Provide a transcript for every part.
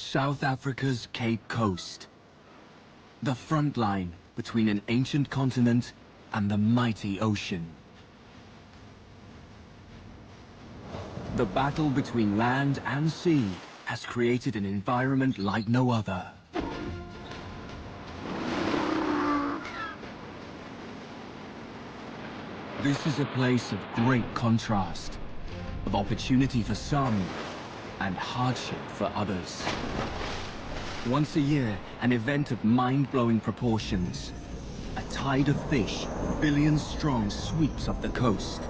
South Africa's Cape Coast. The front line between an ancient continent and the mighty ocean. The battle between land and sea has created an environment like no other. This is a place of great contrast, of opportunity for some, and hardship for others. Once a year, an event of mind-blowing proportions. A tide of fish, billions strong, sweeps up the coast.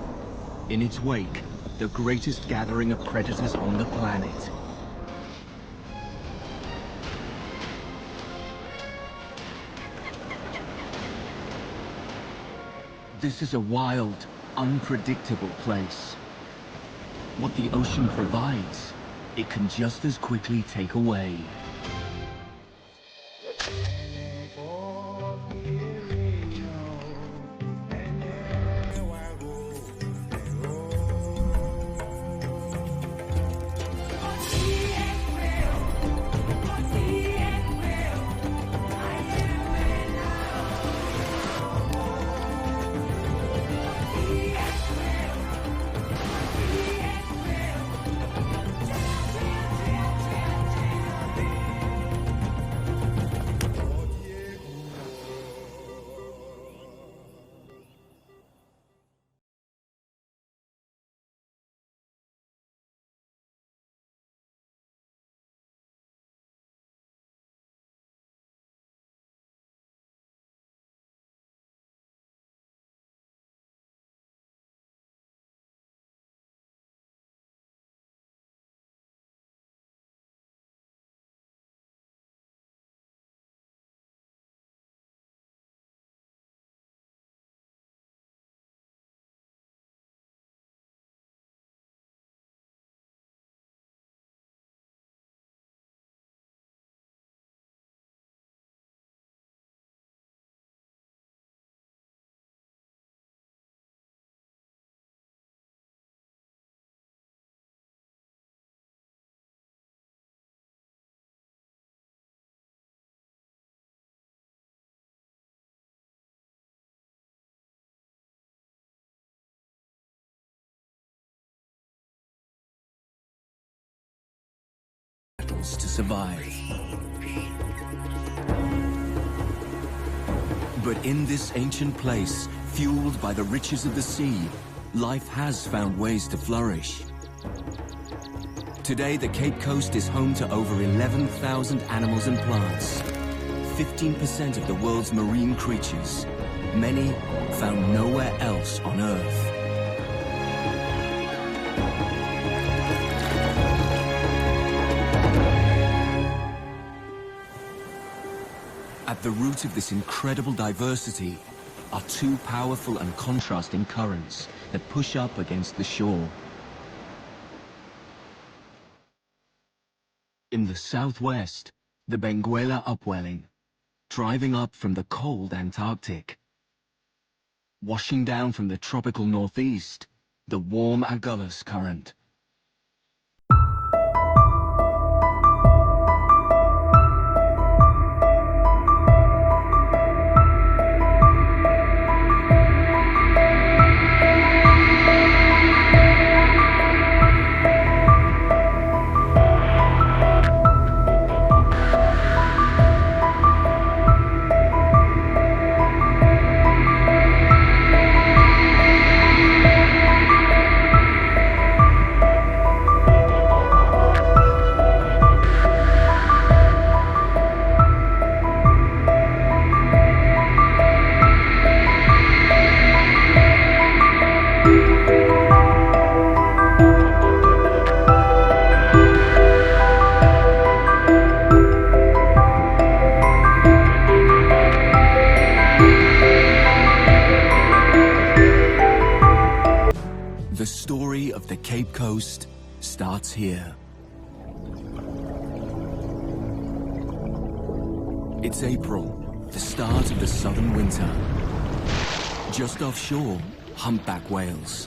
In its wake, the greatest gathering of predators on the planet. This is a wild, unpredictable place. What the ocean provides, it can just as quickly take away. To survive. But in this ancient place, fueled by the riches of the sea, life has found ways to flourish. Today, the Cape Coast is home to over 11,000 animals and plants, 15% of the world's marine creatures, many found nowhere else on Earth. At the root of this incredible diversity are two powerful and contrasting currents that push up against the shore. In the southwest, the Benguela upwelling, driving up from the cold Antarctic. Washing down from the tropical northeast, the warm Agulhas Current. The story of the Cape Coast starts here. It's April, the start of the southern winter. Just offshore, humpback whales.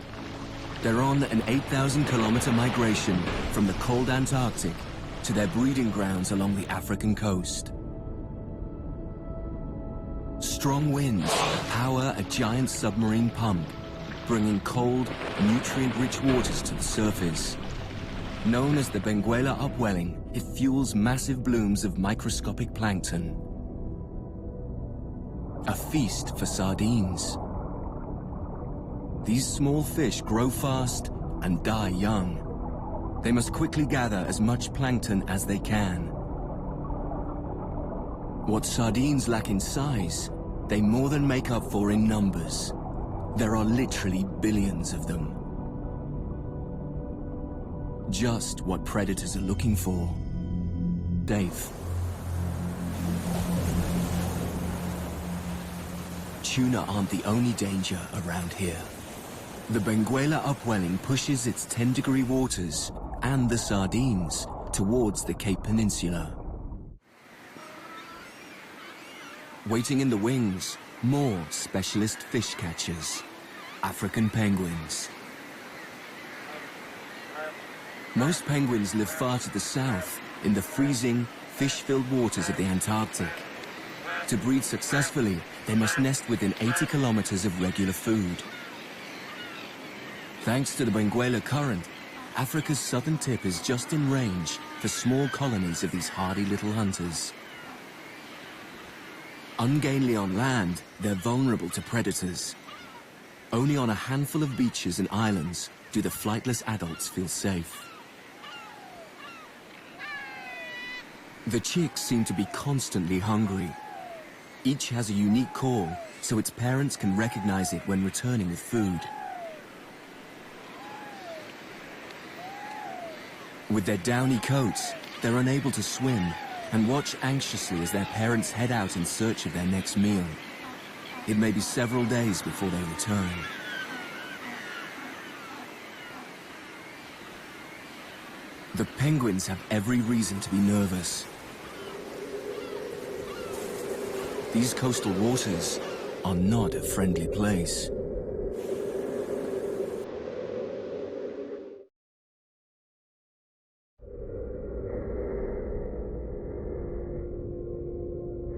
They're on an 8,000-kilometer migration from the cold Antarctic to their breeding grounds along the African coast. Strong winds power a giant submarine pump, bringing cold, nutrient-rich waters to the surface. Known as the Benguela upwelling, it fuels massive blooms of microscopic plankton. A feast for sardines. These small fish grow fast and die young. They must quickly gather as much plankton as they can. What sardines lack in size, they more than make up for in numbers. There are literally billions of them. Just what predators are looking for. Dave. Tuna aren't the only danger around here. The Benguela upwelling pushes its 10-degree waters and the sardines towards the Cape Peninsula. Waiting in the wings, more specialist fish catchers, African penguins. Most penguins live far to the south, in the freezing, fish-filled waters of the Antarctic. To breed successfully, they must nest within 80 kilometers of regular food. Thanks to the Benguela Current, Africa's southern tip is just in range for small colonies of these hardy little hunters. Ungainly on land, they're vulnerable to predators. Only on a handful of beaches and islands do the flightless adults feel safe. The chicks seem to be constantly hungry. Each has a unique call, so its parents can recognize it when returning with food. With their downy coats, they're unable to swim and watch anxiously as their parents head out in search of their next meal. It may be several days before they return. The penguins have every reason to be nervous. These coastal waters are not a friendly place.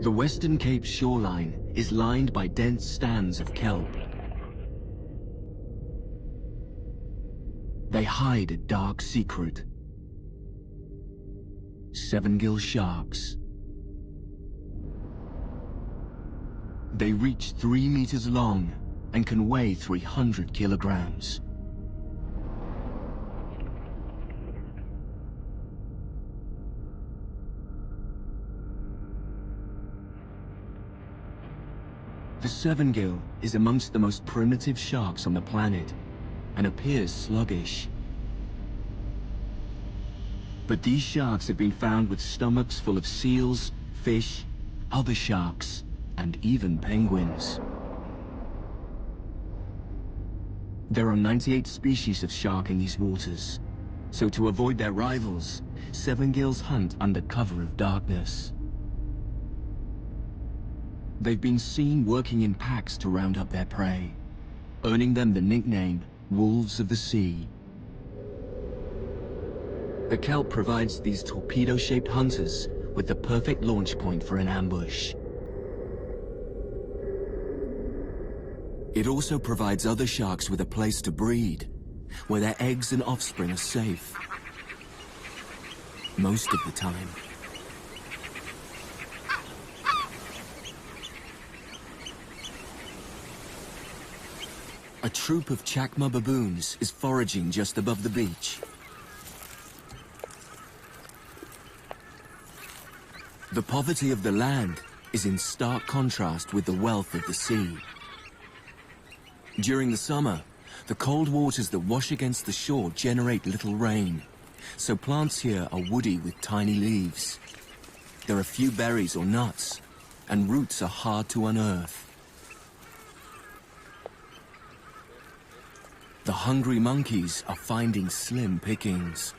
The Western Cape shoreline is lined by dense stands of kelp. They hide a dark secret. Seven-gill sharks. They reach 3 meters long and can weigh 300 kilograms. The seven-gill is amongst the most primitive sharks on the planet and appears sluggish. But these sharks have been found with stomachs full of seals, fish, other sharks, and even penguins. There are 98 species of shark in these waters, so to avoid their rivals, seven-gills hunt under cover of darkness. They've been seen working in packs to round up their prey, earning them the nickname wolves of the sea. The kelp provides these torpedo-shaped hunters with the perfect launch point for an ambush. It also provides other sharks with a place to breed, where their eggs and offspring are safe. Most of the time. A troop of chacma baboons is foraging just above the beach. The poverty of the land is in stark contrast with the wealth of the sea. During the summer, the cold waters that wash against the shore generate little rain, so plants here are woody with tiny leaves. There are few berries or nuts, and roots are hard to unearth. The hungry monkeys are finding slim pickings.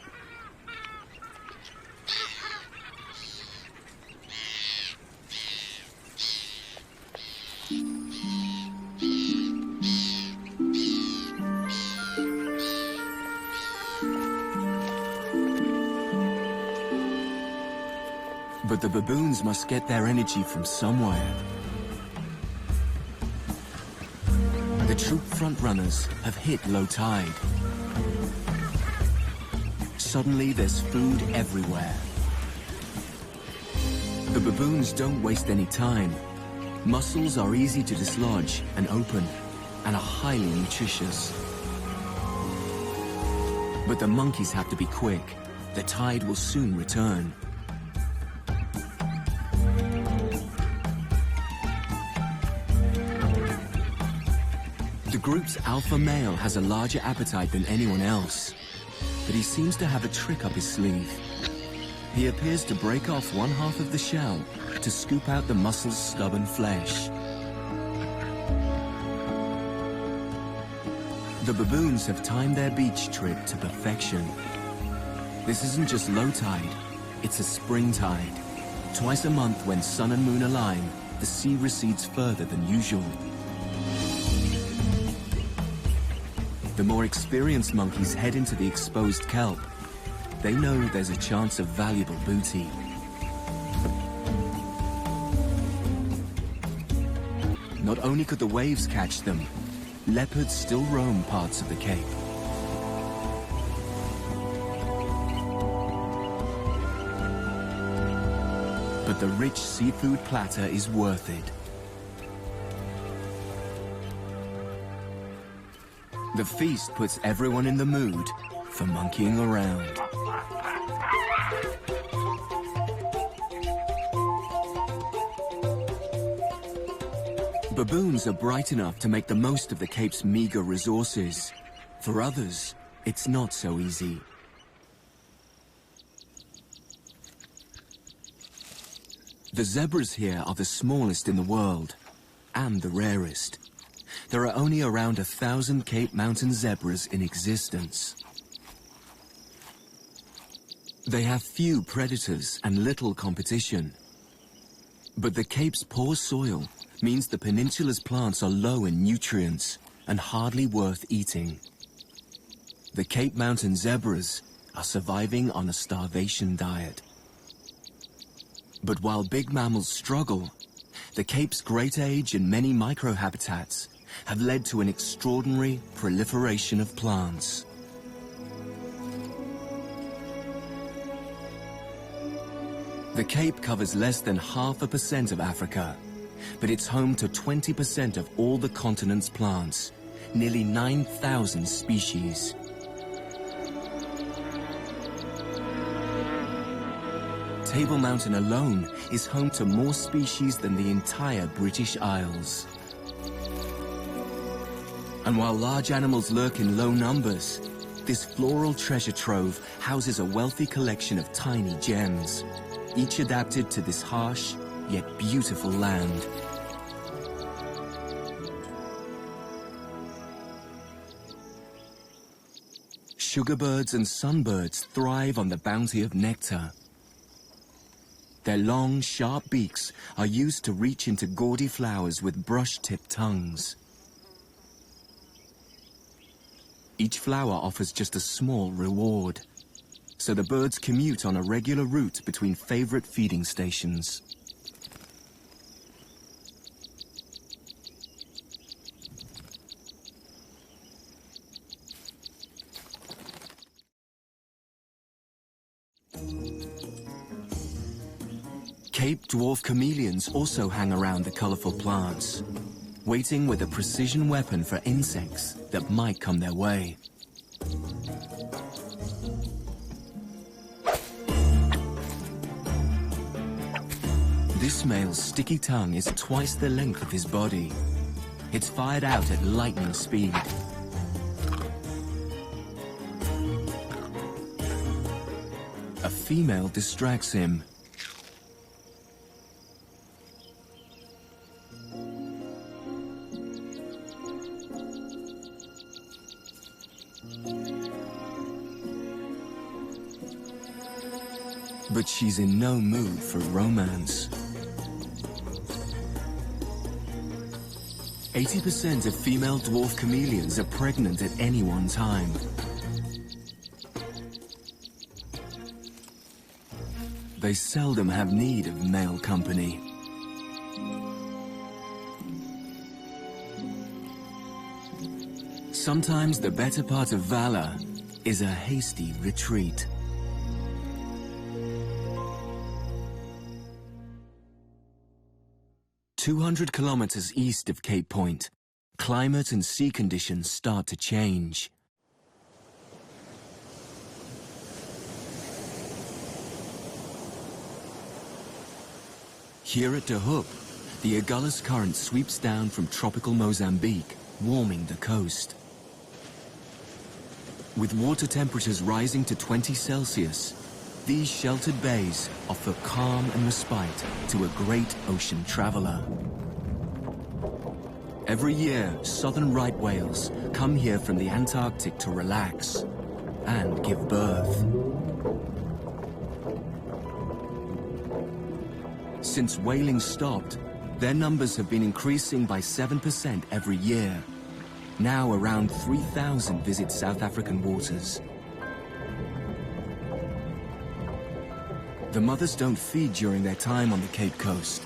But the baboons must get their energy from somewhere. The troop frontrunners have hit low tide. Suddenly there's food everywhere. The baboons don't waste any time. Mussels are easy to dislodge and open, and are highly nutritious. But the monkeys have to be quick. The tide will soon return. The group's alpha male has a larger appetite than anyone else, but he seems to have a trick up his sleeve. He appears to break off one half of the shell to scoop out the mussel's stubborn flesh. The baboons have timed their beach trip to perfection. This isn't just low tide, it's a spring tide. Twice a month when sun and moon align, the sea recedes further than usual. The more experienced monkeys head into the exposed kelp. They know there's a chance of valuable booty. Not only could the waves catch them, leopards still roam parts of the cape. But the rich seafood platter is worth it. The feast puts everyone in the mood for monkeying around. Baboons are bright enough to make the most of the Cape's meager resources. For others, it's not so easy. The zebras here are the smallest in the world, and the rarest. There are only around 1,000 Cape Mountain zebras in existence. They have few predators and little competition. But the Cape's poor soil means the peninsula's plants are low in nutrients and hardly worth eating. The Cape Mountain zebras are surviving on a starvation diet. But while big mammals struggle, the Cape's great age and many microhabitats have led to an extraordinary proliferation of plants. The Cape covers less than 0.5% of Africa, but it's home to 20% of all the continent's plants, nearly 9,000 species. Table Mountain alone is home to more species than the entire British Isles. And while large animals lurk in low numbers, this floral treasure trove houses a wealthy collection of tiny gems, each adapted to this harsh yet beautiful land. Sugarbirds and sunbirds thrive on the bounty of nectar. Their long, sharp beaks are used to reach into gaudy flowers with brush-tipped tongues. Each flower offers just a small reward, so the birds commute on a regular route between favorite feeding stations. Cape dwarf chameleons also hang around the colorful plants, waiting with a precision weapon for insects that might come their way. This male's sticky tongue is twice the length of his body. It's fired out at lightning speed. A female distracts him. But she's in no mood for romance. 80% of female dwarf chameleons are pregnant at any one time. They seldom have need of male company. Sometimes the better part of valor is a hasty retreat. "200 kilometers east of Cape Point, climate and sea conditions start to change. Here at Dwarf, the Wildest Current sweeps down from tropical Mozambique, warming the coast. With water temperatures rising to 20 Celsius, these sheltered bays offer calm and respite to a great ocean traveler. Every year, southern right whales come here from the Antarctic to relax and give birth. Since whaling stopped, their numbers have been increasing by 7% every year. Now around 3,000 visit South African waters. The mothers don't feed during their time on the Cape Coast.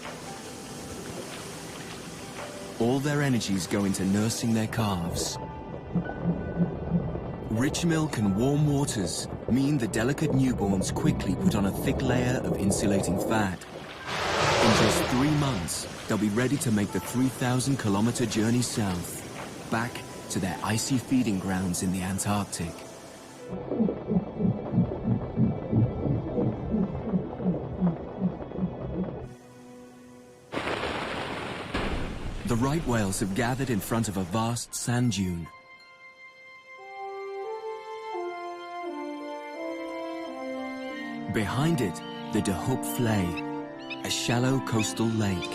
All their energies go into nursing their calves. Rich milk and warm waters mean the delicate newborns quickly put on a thick layer of insulating fat. In just 3 months, they'll be ready to make the 3,000-kilometer journey south, back to their icy feeding grounds in the Antarctic. The right whales have gathered in front of a vast sand dune. Behind it, the Dwarf Flay, a shallow coastal lake.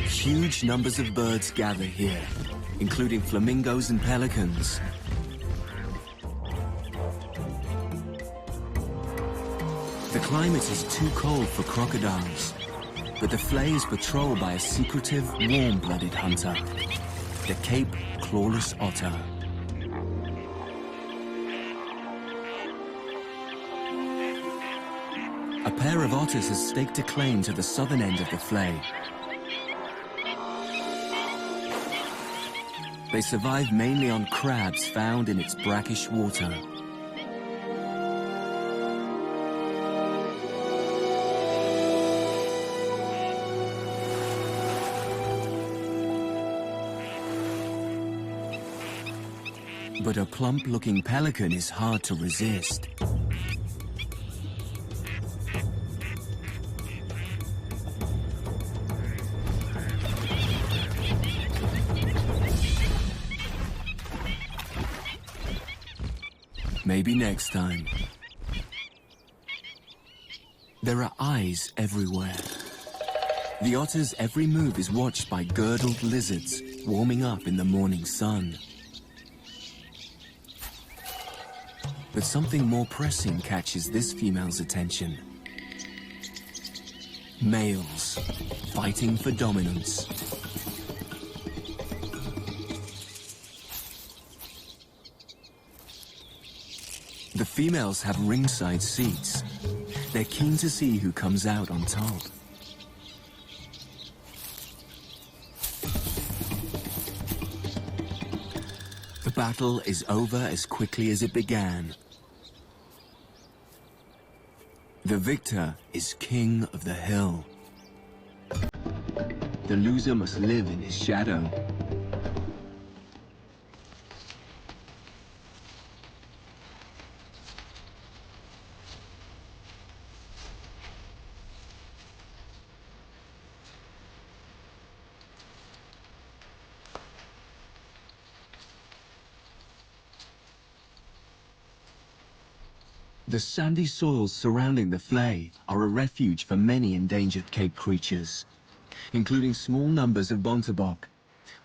Huge numbers of birds gather here, including flamingos and pelicans. The climate is too cold for crocodiles, but the Flay is patrolled by a secretive, warm-blooded hunter, the Cape clawless otter. A pair of otters has staked a claim to the southern end of the Flay. They survive mainly on crabs found in its brackish water. But a plump-looking pelican is hard to resist. Maybe next time. There are eyes everywhere. The otter's every move is watched by girdled lizards warming up in the morning sun. But something more pressing catches this female's attention. Males fighting for dominance. The females have ringside seats. They're keen to see who comes out on top. The battle is over as quickly as it began. The victor is king of the hill. The loser must live in his shadow. The sandy soils surrounding the Flay are a refuge for many endangered Cape creatures, including small numbers of bontebok,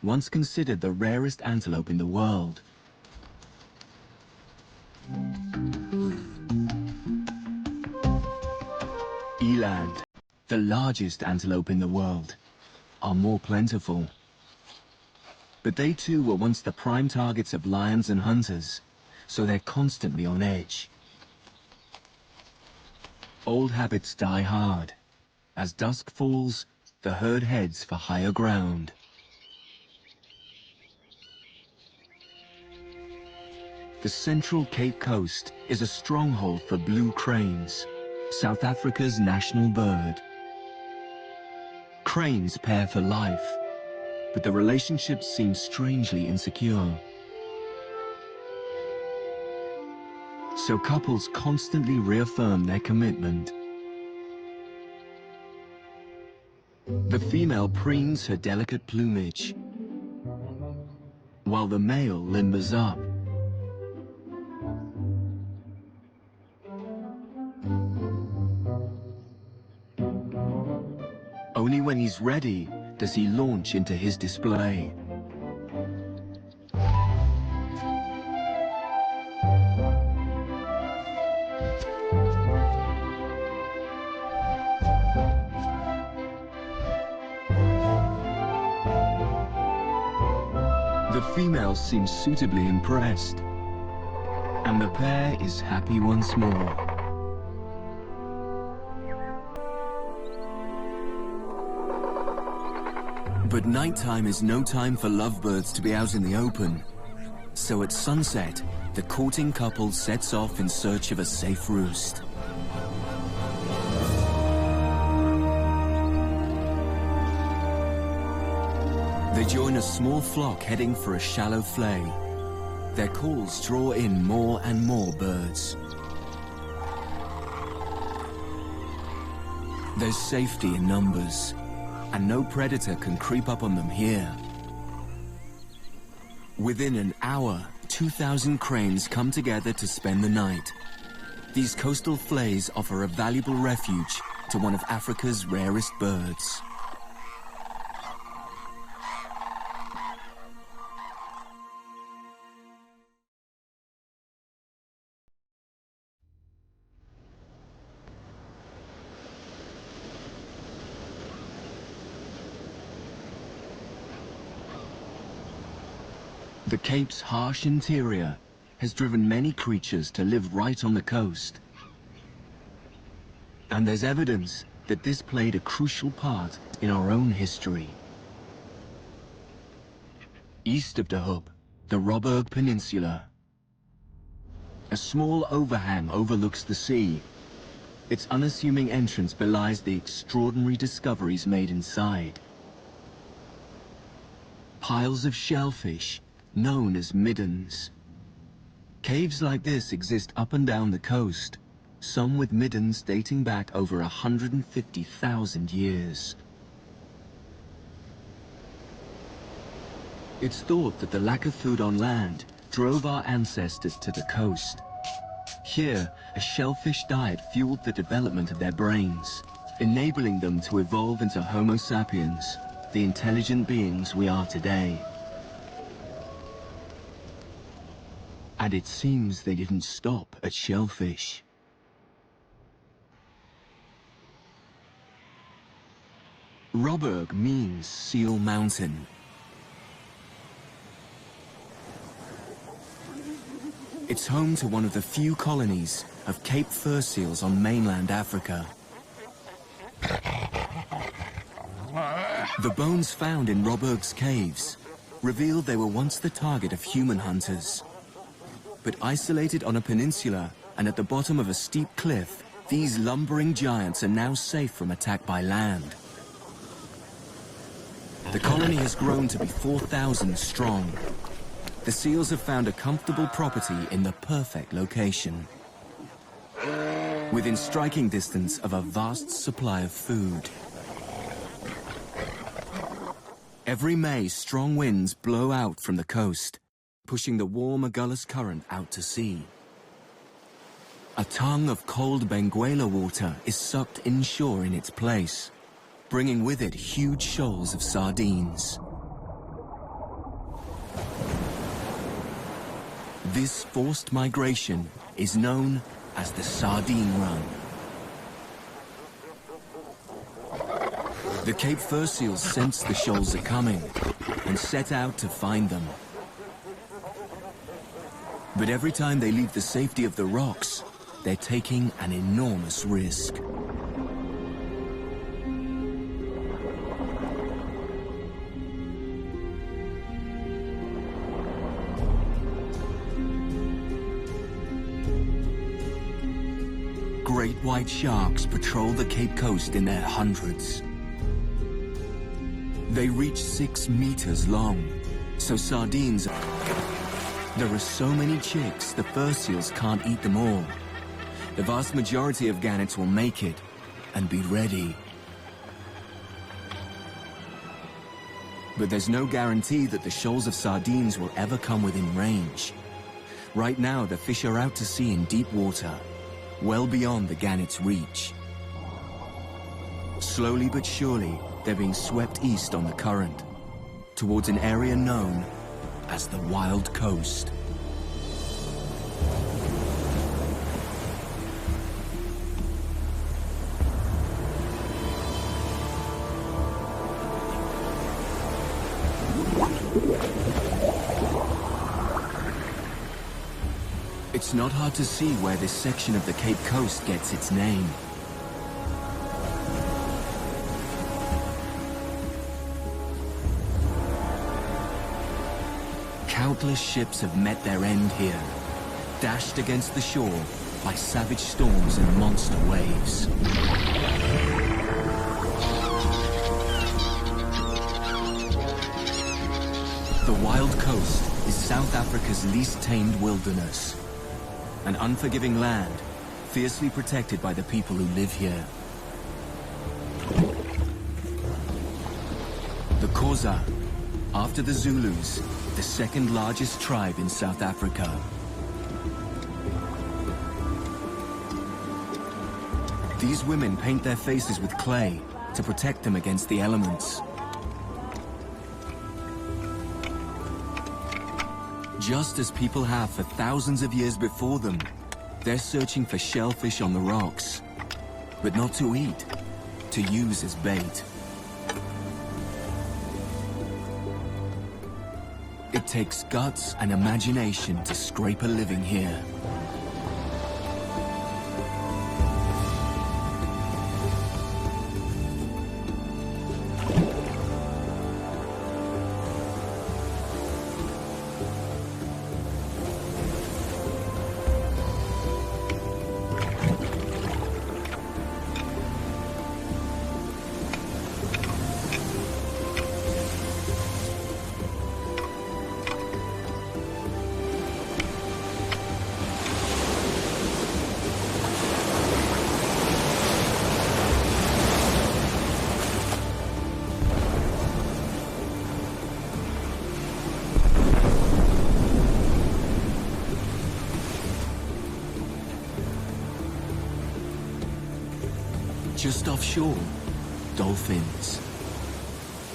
once considered the rarest antelope in the world. Eland, the largest antelope in the world, are more plentiful. But they too were once the prime targets of lions and hunters, so they're constantly on edge. Old habits die hard. As dusk falls, the herd heads for higher ground. The central Cape Coast is a stronghold for blue cranes, South Africa's national bird. Cranes pair for life, but the relationship seems strangely insecure. So couples constantly reaffirm their commitment. The female preens her delicate plumage, while the male limbers up. Only when he's ready does he launch into his display. The female seems suitably impressed, and the pair is happy once more. But nighttime is no time for lovebirds to be out in the open. So at sunset, the courting couple sets off in search of a safe roost. They join a small flock heading for a shallow flay. Their calls draw in more and more birds. There's safety in numbers, and no predator can creep up on them here. Within an hour, 2,000 cranes come together to spend the night. These coastal flays offer a valuable refuge to one of Africa's rarest birds. The Cape's harsh interior has driven many creatures to live right on the coast. And there's evidence that this played a crucial part in our own history. East of De Hoop, the Roeberg Peninsula. A small overhang overlooks the sea. Its unassuming entrance belies the extraordinary discoveries made inside. Piles of shellfish, known as middens. Caves like this exist up and down the coast, some with middens dating back over 150,000 years. It's thought that the lack of food on land drove our ancestors to the coast. Here, a shellfish diet fueled the development of their brains, enabling them to evolve into Homo sapiens, the intelligent beings we are today. And it seems they didn't stop at shellfish. Roeberg means Seal Mountain. It's home to one of the few colonies of Cape fur seals on mainland Africa. The bones found in Roeberg's caves revealed they were once the target of human hunters. But isolated on a peninsula and at the bottom of a steep cliff, these lumbering giants are now safe from attack by land. The colony has grown to be 4,000 strong. The seals have found a comfortable property in the perfect location, within striking distance of a vast supply of food. Every May, strong winds blow out from the coast, pushing the warm Wildest current out to sea. A tongue of cold Benguela water is sucked inshore in its place, bringing with it huge shoals of sardines. This forced migration is known as the Sardine Run. The Cape fur seals sense the shoals are coming and set out to find them. But every time they leave the safety of the rocks, they're taking an enormous risk. Great white sharks patrol the Cape Coast in their hundreds. They reach 6 meters long, so sardines... There are so many chicks, the fur seals can't eat them all. The vast majority of gannets will make it and be ready. But there's no guarantee that the shoals of sardines will ever come within range. Right now, the fish are out to sea in deep water, well beyond the gannet's reach. Slowly but surely, they're being swept east on the current, towards an area known as the Wild Coast. It's not hard to see where this section of the Cape Coast gets its name. Countless ships have met their end here, dashed against the shore by savage storms and monster waves. The Wild Coast is South Africa's least tamed wilderness, an unforgiving land, fiercely protected by the people who live here. The Xhosa, after the Zulus, the second largest tribe in South Africa. These women paint their faces with clay to protect them against the elements. Just as people have for thousands of years before them, they're searching for shellfish on the rocks, but not to eat, to use as bait. It takes guts and imagination to scrape a living here. Just offshore, dolphins.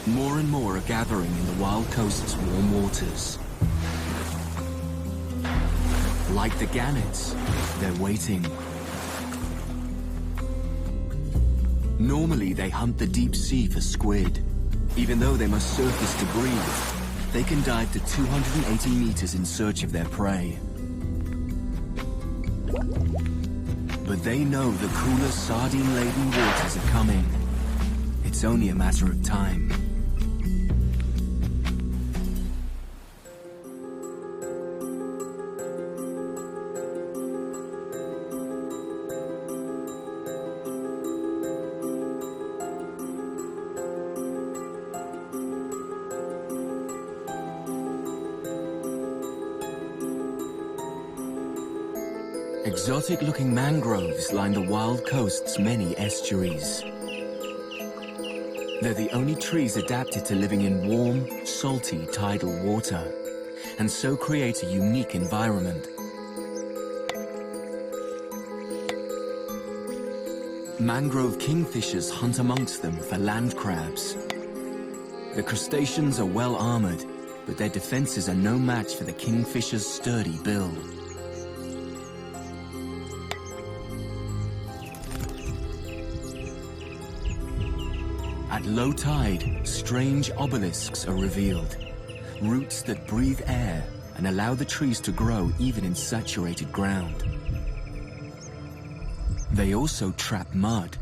More and more are gathering in the Wild Coast's warm waters. Like the gannets, they're waiting. Normally, they hunt the deep sea for squid. Even though they must surface to breathe, they can dive to 280 meters in search of their prey. But they know the cooler, sardine-laden waters are coming. It's only a matter of time. Exotic-looking mangroves line the Wild Coast's many estuaries. They're the only trees adapted to living in warm, salty tidal water, and so create a unique environment. Mangrove kingfishers hunt amongst them for land crabs. The crustaceans are well armored, but their defenses are no match for the kingfisher's sturdy bill. At low tide, strange obelisks are revealed. Roots that breathe air and allow the trees to grow even in saturated ground. They also trap mud,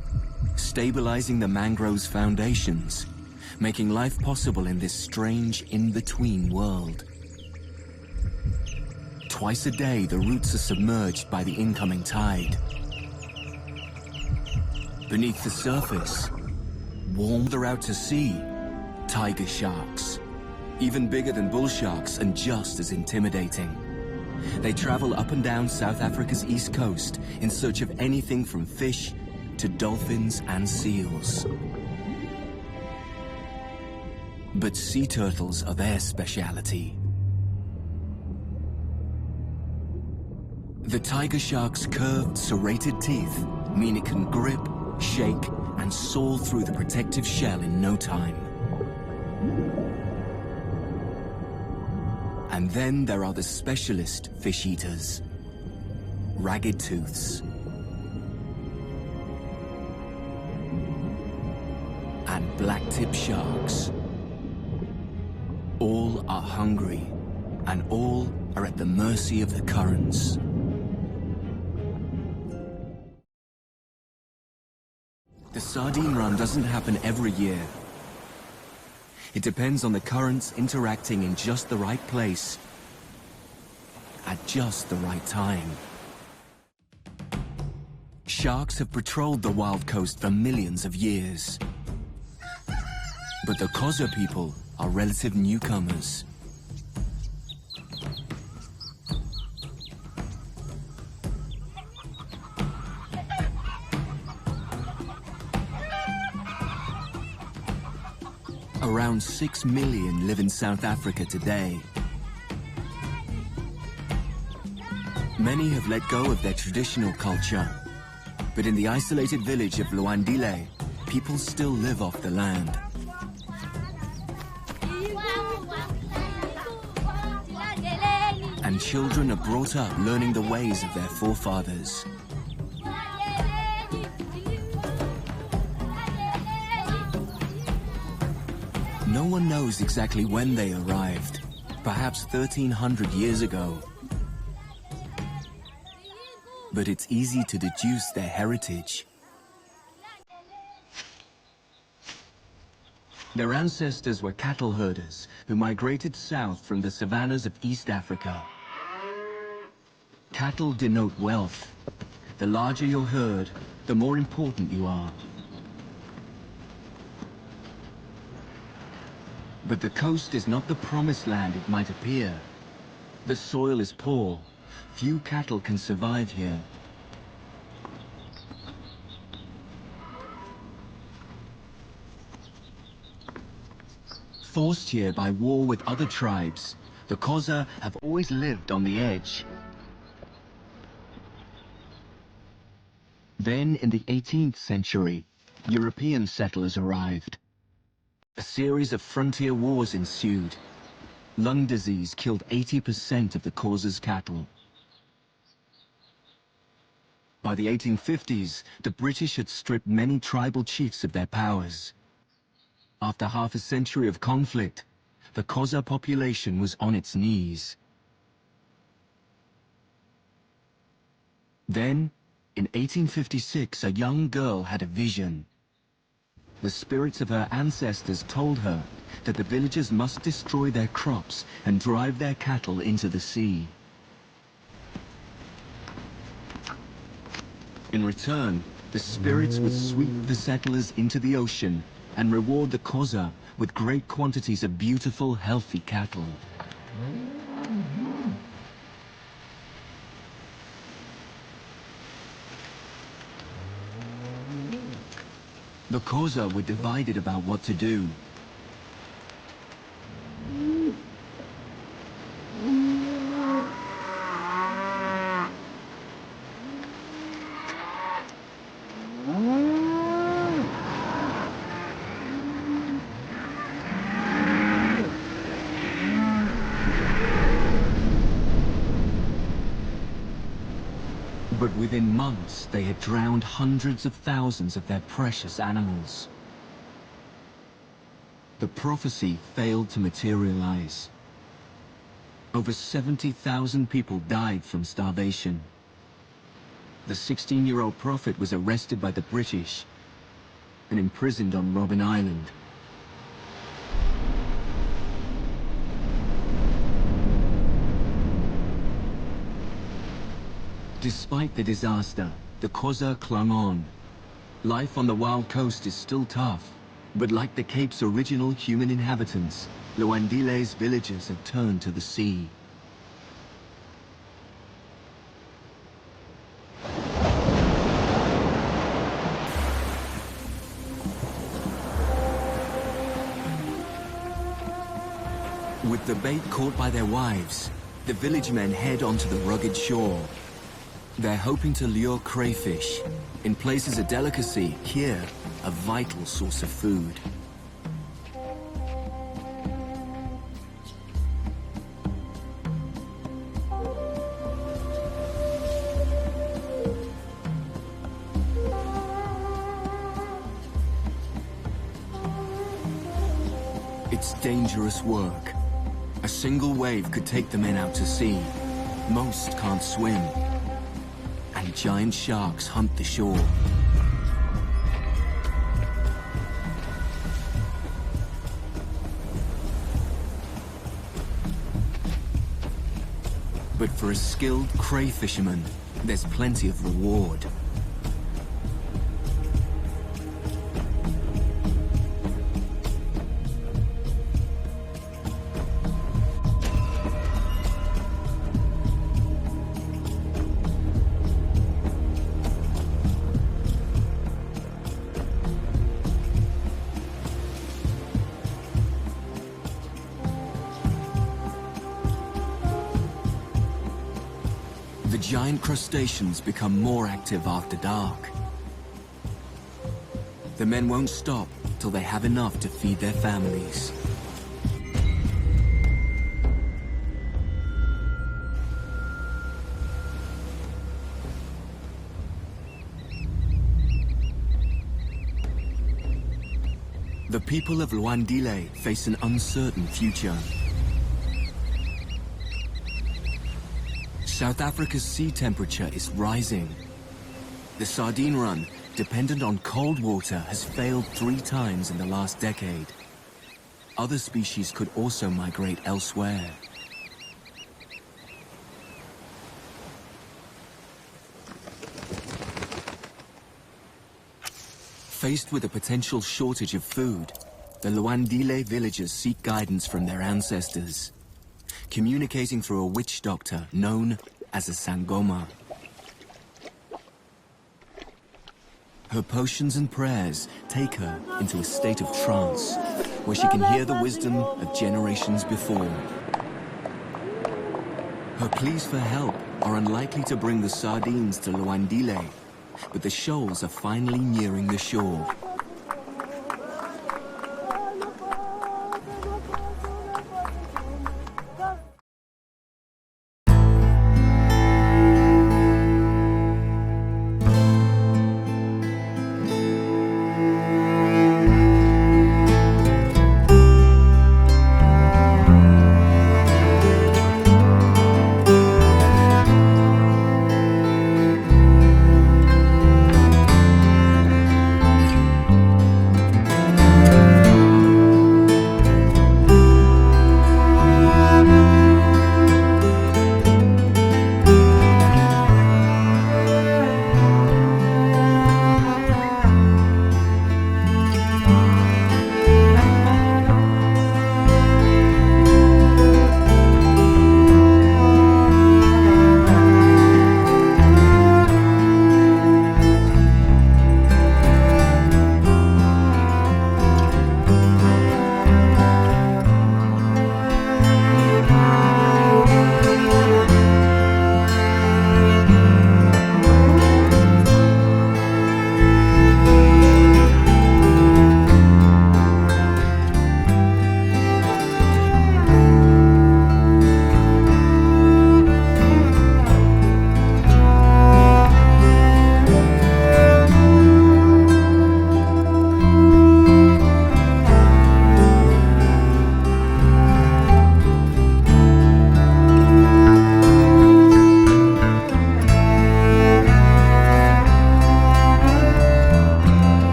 stabilizing the mangrove's foundations, making life possible in this strange in-between world. Twice a day, the roots are submerged by the incoming tide. Beneath the surface, warmer out to sea, tiger sharks. Even bigger than bull sharks and just as intimidating. They travel up and down South Africa's east coast in search of anything from fish to dolphins and seals. But sea turtles are their speciality. The tiger shark's curved, serrated teeth mean it can grip, shake, and saw through the protective shell in no time. And then there are the specialist fish eaters, ragged tooths, and black-tip sharks. All are hungry, and all are at the mercy of the currents. The sardine run doesn't happen every year. It depends on the currents interacting in just the right place, at just the right time. Sharks have patrolled the wild coast for millions of years. But the Xhosa people are relative newcomers. Around 6 million live in South Africa today. Many have let go of their traditional culture, but in the isolated village of Luandile, people still live off the land. And children are brought up learning the ways of their forefathers. No one knows exactly when they arrived, perhaps 1,300 years ago. But it's easy to deduce their heritage. Their ancestors were cattle herders who migrated south from the savannas of East Africa. Cattle denote wealth. The larger your herd, the more important you are. But the coast is not the promised land it might appear. The soil is poor. Few cattle can survive here. Forced here by war with other tribes, the Xhosa have always lived on the edge. Then, in the 18th century, European settlers arrived. A series of frontier wars ensued. Lung disease killed 80% of the Xhosa's cattle. By the 1850s, the British had stripped many tribal chiefs of their powers. After half a century of conflict, the Xhosa population was on its knees. Then, in 1856, a young girl had a vision. The spirits of her ancestors told her that the villagers must destroy their crops and drive their cattle into the sea. In return, the spirits would sweep the settlers into the ocean and reward the Xhosa with great quantities of beautiful, healthy cattle. The Xhosa were divided about what to do. But within months, they had drowned hundreds of thousands of their precious animals. The prophecy failed to materialize. Over 70,000 people died from starvation. The 16-year-old prophet was arrested by the British and imprisoned on Robben Island. Despite the disaster, the Xhosa clung on. Life on the wild coast is still tough, but like the Cape's original human inhabitants, Lwandile's villagers have turned to the sea. With the bait caught by their wives, the village men head onto the rugged shore. They're hoping to lure crayfish. In places a delicacy, here, a vital source of food. It's dangerous work. A single wave could take the men out to sea. Most can't swim. And giant sharks hunt the shore. But for a skilled cray fisherman, there's plenty of reward. The giant crustaceans become more active after dark. The men won't stop till they have enough to feed their families. The people of Lwandile face an uncertain future. South Africa's sea temperature is rising. The sardine run, dependent on cold water, has failed 3 times in the last decade. Other species could also migrate elsewhere. Faced with a potential shortage of food, the Lwandile villagers seek guidance from their ancestors, communicating through a witch doctor known as a Sangoma. Her potions and prayers take her into a state of trance, where she can hear the wisdom of generations before. Her pleas for help are unlikely to bring the sardines to Lwandile, but the shoals are finally nearing the shore.